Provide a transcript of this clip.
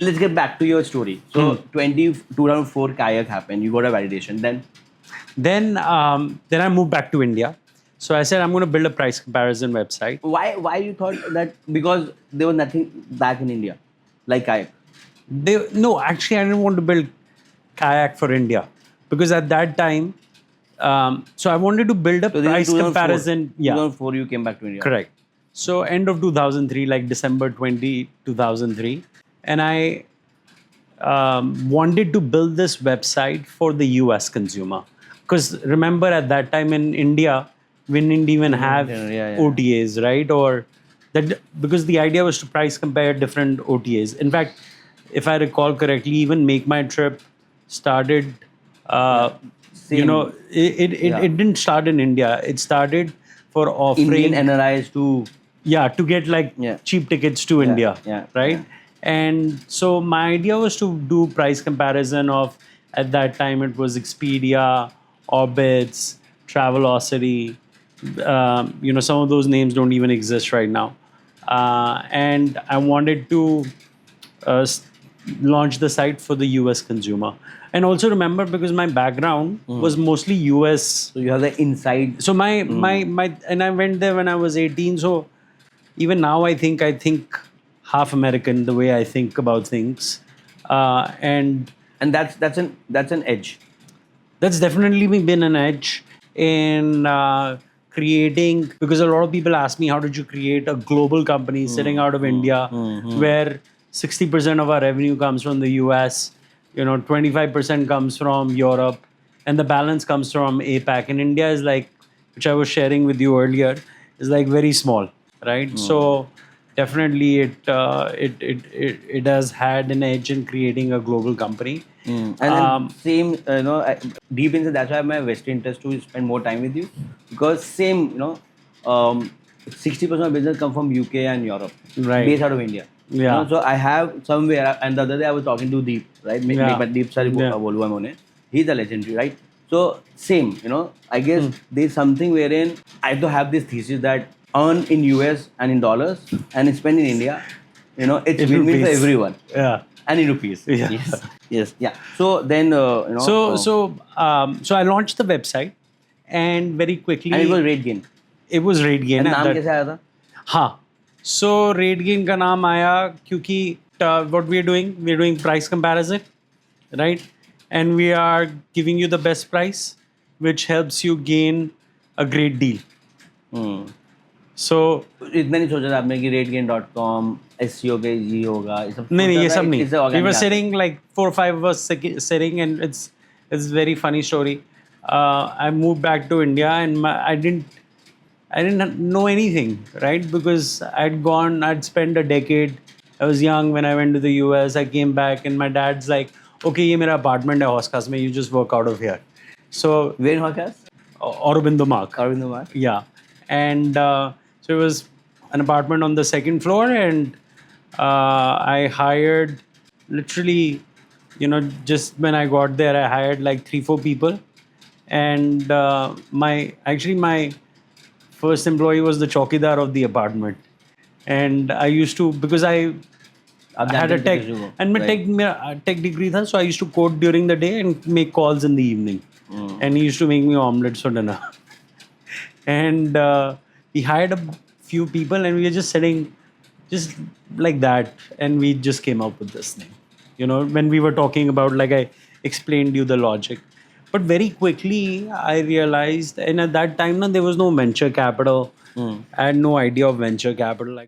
let's get back to your story. So 2004 kayak happened. You got a validation. Then I moved back to India. So I said I'm going to build a price comparison website. Why you thought that? Because there was nothing back in India like kayak. No, actually, I didn't want to build kayak for India because at that time, so I wanted to build a So this is price 2004. comparison. Yeah, 2004 you came back to India. correct. So end of 2003, like December 2003, and I wanted to build this website for the US consumer. Because remember at that time in India, we didn't even have yeah. OTAs, right? Or that because the idea was to price compare different OTAs. In fact, if I recall correctly, even Make My Trip started, Same. it didn't start in India. It started for offering Indian NRIs to to get like cheap tickets to India, right? Yeah. And so my idea was to do price comparison of, at that time it was Expedia, Orbitz, Travelocity. Some of those names don't even exist right now. And I wanted to launch the site for the US consumer. And also remember, because my background was mostly US. So you have the inside. So my and I went there when I was 18. So even now I think half American the way I think about things, and that's an edge. that's definitely been an edge in creating, because a lot of people ask me, how did you create a global company sitting out of India where 60% of our revenue comes from the US, 25% comes from Europe, and the balance comes from APAC. And India is like, which I was sharing with you earlier, is like very small, right? So definitely it has had an edge in creating a global company. And then same, deep inside, that's why my vested interest to spend more time with you, because same, 60% of business come from UK and Europe, Right. based out of India. Yeah. So I have somewhere, and the other day I was talking to Deep, right? Deep Sari Bolwa Mone. He's a legendary, right? So same, I guess there's something wherein I have to have this thesis that earn in US and in dollars and spend in India, it's win-win for everyone. Yeah. And in rupees. Yeah. Yes. Yeah. So then, So I launched the website, and very quickly. And it was RateGain. It was RateGain. And नाम कैसे आया था? हाँ. So RateGain का नाम आया क्योंकि what we are doing price comparison, right? And we are giving you the best price, which helps you gain a great deal. So इतना नहीं सोचा था आपने कि RateGain.com SEO पे ये होगा ये सब नहीं ये सब नहीं. We were organic. sitting like 4 or 5 of us sitting, and it's very funny story. I moved back to India, and I didn't know anything, right? Because I'd spent a decade. I was young when I went to the US. I came back, and my dad's like, okay, ये मेरा apartment है Oscars में, you just work out of here. So Where in Hawkins? Aurobindo Mark. Aurobindo Mark. Yeah. And so it was an apartment on the second floor, and I hired literally, just when I got there, I hired like 3-4 people. And my first employee was the chowkidar of the apartment. And I used to, because I had a tech, and my tech degree tha, so I used to code during the day and make calls in the evening. And he used to make me omelets for dinner. And he hired a few people, and we were just sitting just like that, and we just came up with this thing. When we were talking about, like I explained you the logic. But very quickly I realized, and at that time there was no venture capital. I had no idea of venture capital.